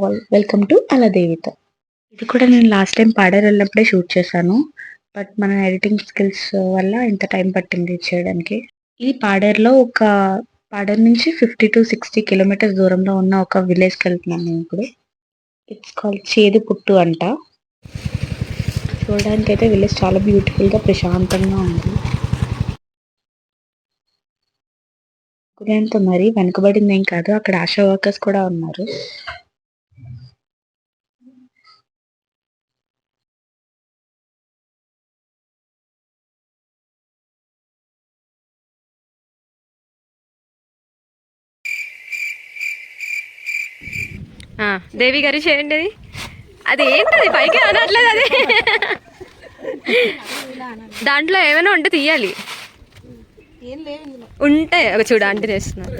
All, welcome to అలదేవిత. ఇది కూడా నేను లాస్ట్ టైం పాడేరు వెళ్ళినప్పుడే షూట్ చేశాను. బట్ మన ఎడిటింగ్ స్కిల్స్ వల్ల ఇంత టైం పట్టింది చేయడానికి. ఇది పాడేరు నుంచి 50 to 60 కిలోమీటర్స్ దూరంలో ఉన్న ఒక విలేజ్కి వెళ్తున్నాను నేను ఇప్పుడు. ఇట్స్ కాల్డ్ చేదు పుట్టు అంట. చూడడానికి అయితే విలేజ్ చాలా బ్యూటిఫుల్గా ప్రశాంతంగా ఉంది. గుడి మరి వెనుకబడింది ఏం కాదు, అక్కడ ఆశా వర్కర్స్ కూడా ఉన్నారు. దేవి గారు చేయండి. అది ఏంటది పైకి అనట్లేదు, అది దాంట్లో ఏమైనా ఉంటే తీయాలి. ఉంటే చూడ అంటే చేస్తున్నారు.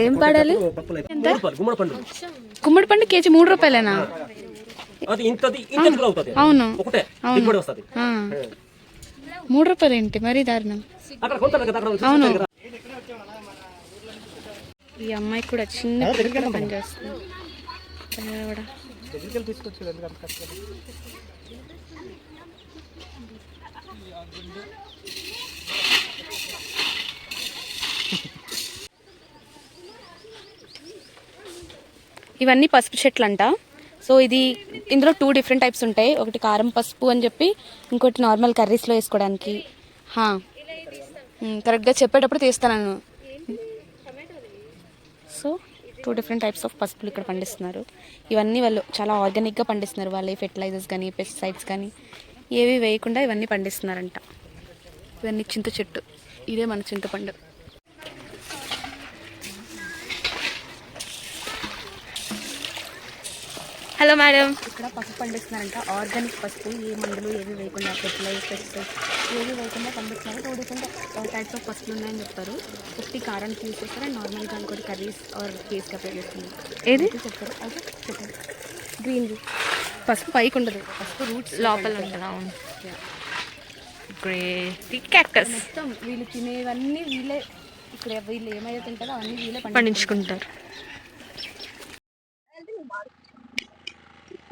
ఏం పాడాలి? గుమ్మడి పండు కేజీ 3 రూపాయలేనా? అవును అవును 3 రూపాయలు ఏంటి మరీ దారుణం. అవును, ఈ అమ్మాయి కూడా చిన్న పని చేస్తుంది. ఇవన్నీ పసుపు చెట్లు అంట. సో ఇందులో 2 డిఫరెంట్ టైప్స్ ఉంటాయి. ఒకటి కారం పసుపు అని చెప్పి, ఇంకోటి నార్మల్ కర్రీస్లో వేసుకోవడానికి. కరెక్ట్గా చెప్పేటప్పుడు తీస్తాను. సో 2 డిఫరెంట్ టైప్స్ ఆఫ్ పసుపులు ఇక్కడ పండిస్తున్నారు. ఇవన్నీ వాళ్ళు చాలా ఆర్గానిక్గా పండిస్తున్నారు. వాళ్ళు ఫెర్టిలైజర్స్ కానీ పెస్టిసైడ్స్ కానీ ఏవి వేయకుండా ఇవన్నీ పండిస్తున్నారంట. ఇవన్నీ చింత చెట్టు. ఇదే మన చింతపండు. Hello madam. ఇక్కడ పసుపు పండిస్తున్నారంట, ఆర్గానిక్ పసుపు. ఏ మందులు ఏవి వేయకుండా, ఫెర్టిలైజర్ పెస్టిసైడ్స్ ఏవి వేయకుండా పండిస్తున్నారు. 2 డిఫరెంట్ టైప్స్ ఆఫ్ పసుపులు ఉన్నాయని చెప్తారు. ఒకటి కారానికి యూజ్ చేస్తారు అండ్ నార్మల్గా ఇంకోటి కర్రీస్ ఆర్ ఫేస్కి అప్లై చేస్తున్నారు. ఏది చెప్తారు? అయితే చెప్పండి. గ్రీన్ పసుపు పైకి ఉండదు, పసుపు రూట్స్ లోపల ఉంటుంది. మొత్తం వీళ్ళు తినేవన్నీ వీళ్ళే, ఇక్కడ వీళ్ళు ఏమైతే తింటారో అవన్నీ వీళ్ళే పండించుకుంటారు.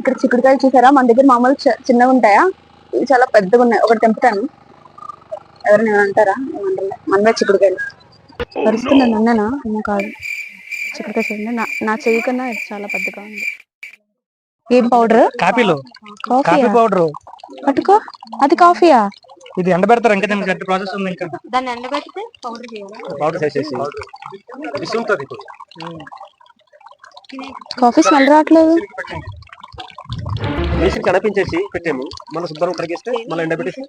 ఇక్కడ చిక్కుడుకాయలు చూసారా? మన దగ్గర మామూలు చిన్నగా ఉంటాయా, ఇవి చాలా పెద్దగా ఉన్నాయి. ఒకటి తెంపుతాను. ఎవరైనా అంటారా? మనమే చిక్కుడుకాయలు కరుస్తున్నాను. అన్ననా అన్న కాదు, చిక్కుడుకాయ చూడండి. నా చెయ్యి కన్నా ఇది చాలా పెద్దగా ఉంది. ఏం పౌడర్? Coffee powder. పట్టుకో, అది కాఫీయా? ఇది ఎండబెడతారు. ఇంకా దానికి గట్టి ప్రాసెస్ ఉంది. ఇంకా దాన్ని ఎండబెడితే పౌడర్ చేయాలి. పౌడర్ చేసేసి కాఫీ స్మెల్ రావట్లేదు. మిషన్ కనిపించేసి పెట్టాము. మన శుభ్రం కడిగేస్తే మళ్ళీ ఎండబెట్టేసి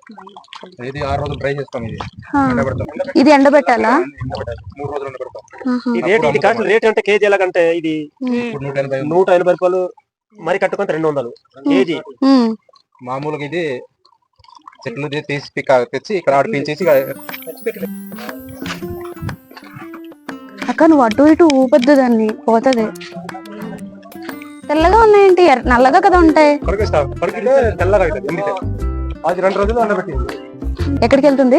ఇది 6 రోజులు డ్రై చేస్తాం. ఇది ఎండబెట్టాలా? 3 రోజులు ఎండబెడతాం. ఇది కాస్ట్ రేట్ అంటే కేజీ ఎలాగంటే ఇది 180 రూపాయలు. మరి కట్టుకుంటే 200 కేజీ. మామూలుగా ఇది చెట్లు తీసి తెచ్చి ఇక్కడ ఆడిపించేసి. అక్క నువ్వు అటు ఇటు ఊపొద్దు, దాన్ని పోతుంది. తెల్లగా ఉన్నాయేంటి? నల్లగా కదా ఉంటాయి. అది 2 రోజులు ఎండబెట్టింది. ఎక్కడికి వెళ్తుంది?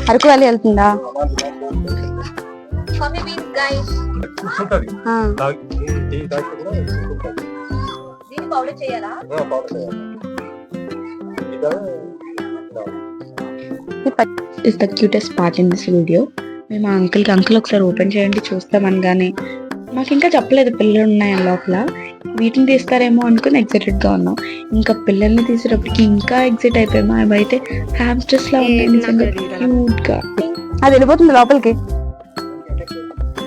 అరకు వ్యాలీ వెళ్తుందా? Is the cutest part in this video. మేము అంకుల్ ఒకసారి ఓపెన్ చేయండి చూస్తాం అనగానే మాకు ఇంకా చెప్పలేదు పిల్లలు ఉన్నాయని లోపల. వీటిని తీస్తారేమో అనుకుని ఎక్సైటెడ్ గా ఉన్నాం. ఇంకా పిల్లల్ని తీసేటప్పటికి ఇంకా ఎక్సైట్ అయిపోయాము. అవి అయితే హ్యామ్స్టర్స్ లా ఉన్నాయి, క్యూట్ గా. అది వెళ్ళిపోతుంది లోపలికి.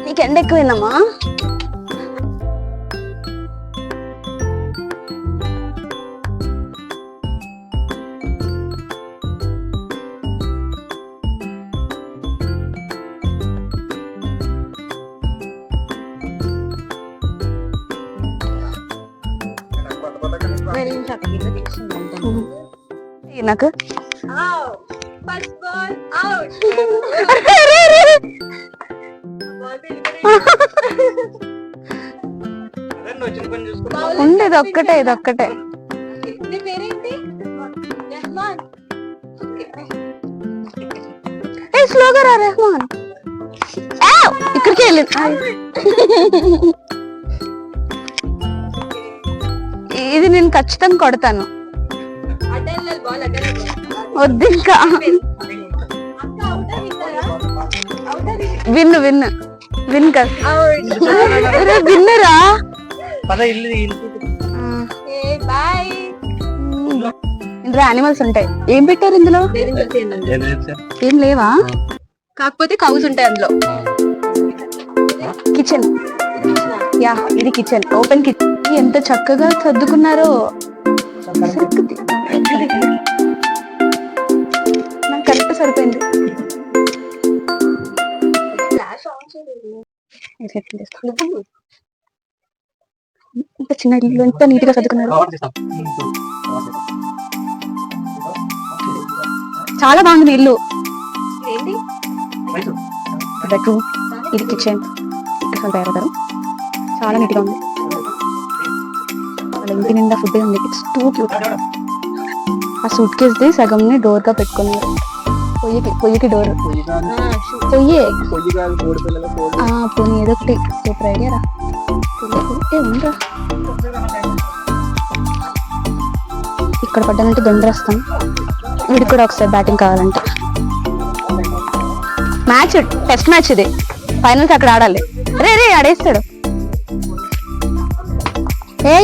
నీకు ఎండ ఎక్కువైందమ్మా. నాకు ఉండేది ఒక్కటే, ఇది ఒక్కటే. స్లోగా రా రెహమాన్. ఇక్కడికి వెళ్ళి ఇది నేను ఖచ్చితంగా కొడతాను. వద్దు ఇంకా. విన్ను విన్ను విన్ కదా విన్నరా. ఇందులో యానిమల్స్ ఉంటాయి. ఏం పెట్టారు ఇందులో? ఏం లేవా? కాకపోతే కౌస్ ఉంటాయి అందులో. కిచెన్, యా ఇది కిచెన్, ఓపెన్ కిచెన్. ఎంత చక్కగా సర్దుకున్నారో. నాకు కరెక్ట్ సరిపోయింది. ఇంత చిన్న ఇల్లు ఎంత నీట్ గా సర్దుకున్నారు. చాలా బాగుంది ఇల్లు. బెడ్రూమ్, ఇది కిచెన్. ఇక్కడ తయారవుతారు. చాలా నీట్ గా ఉంది. వాళ్ళ ఇంటి నిండా ఫుడ్ ఉంది. It's too cute. ఆ సూట్ కేస్ ది సగం ని డోర్ గా పెట్టుకున్నారు. పొయ్యికి డోర్. పొయ్యి పోనీ ఏదో ఒకటి సూపర్ ఐడియా రా. ఉందా ఇక్కడ పడ్డానంటే దొండరేస్తాం. వీడికి కూడా ఒకసారి బ్యాటింగ్ కావాలంటే. మ్యాచ్, టెస్ట్ మ్యాచ్ ఇది. ఫైనల్స్ అక్కడ ఆడాలి. రే రే ఆడేస్తాడు. ఏ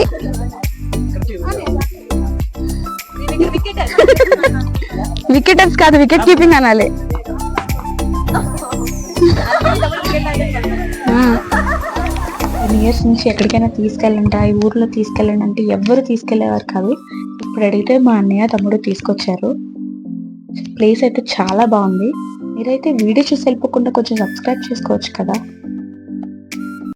వికెటర్స్ కాదు, వికెట్ కీపింగ్ అనాలి. ఇయర్స్ నుంచి ఎక్కడికైనా తీసుకెళ్ళండి, ఈ ఊర్లో తీసుకెళ్ళండి అంటే ఎవ్వరు తీసుకెళ్లేవారు కాదు. ఇప్పుడు అడిగితే మా అన్నయ్య తమ్ముడు తీసుకొచ్చారు. ప్లేస్ అయితే చాలా బాగుంది. మీరైతే వీడియో చూసి వెళ్ళిపోకుండా కొంచెం సబ్స్క్రైబ్ చేసుకోవచ్చు కదా.